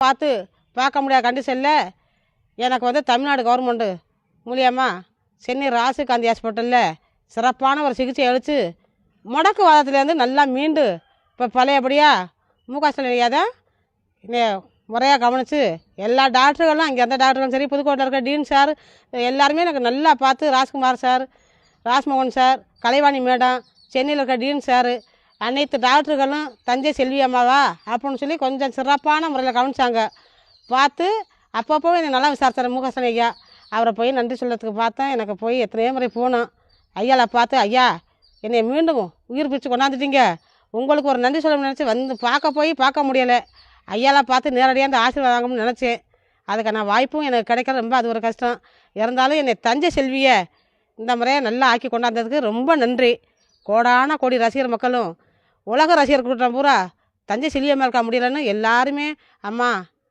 பார்த்து பார்க்க முடியாத கண்டிஷனில் எனக்கு வந்து தமிழ்நாடு கவர்மெண்ட்டு மூலியமாக சென்னை ராஜீவ் காந்தி ஹாஸ்பிட்டலில் சிறப்பான ஒரு சிகிச்சை அளித்து முடக்குவாதத்துலேருந்து நல்லா மீண்டு இப்போ பழையபடியாக முக ஸ்டாலின் தான் முறையாக கவனித்து எல்லா டாக்டர்களும் அங்கே எந்த டாக்டர்களும் சரி, புதுக்கோட்டையில் இருக்க டீன் சார் எல்லாருமே எனக்கு நல்லா பார்த்து, Rajkumar sir, Rajmohan sir, Kalaivani madam, சென்னையில் இருக்க டீன் சார், அனைத்து டாக்டர்களும் தஞ்சை செல்வி அம்மாவா அப்படின்னு சொல்லி கொஞ்சம் சிறப்பான முறையில் கவனிச்சாங்க. பார்த்து அப்பப்போ என்னை நல்லா விசாரித்தார் முக ஸ்டாலின் ஐயா. அவரை போய் நன்றி சொல்கிறதுக்கு பார்த்தேன். எனக்கு போய் எத்தனையோ முறை போனோம். ஐயாவை பார்த்து, ஐயா என்னை மீண்டும் உயிர் பிடிச்சி கொண்டாந்துட்டீங்க, உங்களுக்கு ஒரு நன்றி சொல்லணும்னு நினச்சி வந்து பார்க்க முடியலை. ஐயாலாம் பார்த்து நேரடியாக அந்த ஆசீர்வாதம் வாங்கணும்னு நினச்சேன். அதுக்கான வாய்ப்பும் எனக்கு கிடைக்கல. ரொம்ப அது ஒரு கஷ்டம். இருந்தாலும் என்னை தஞ்சை செல்வியை இந்த முறையை நல்லா ஆக்கி கொண்டாந்ததுக்கு ரொம்ப நன்றி. கோடான கோடி ரசிகர் மக்களும் உலக ரசிகர் கூட்டம் பூரா தஞ்சை செல்வியை மேற்க முடியலன்னு எல்லாருமே அம்மா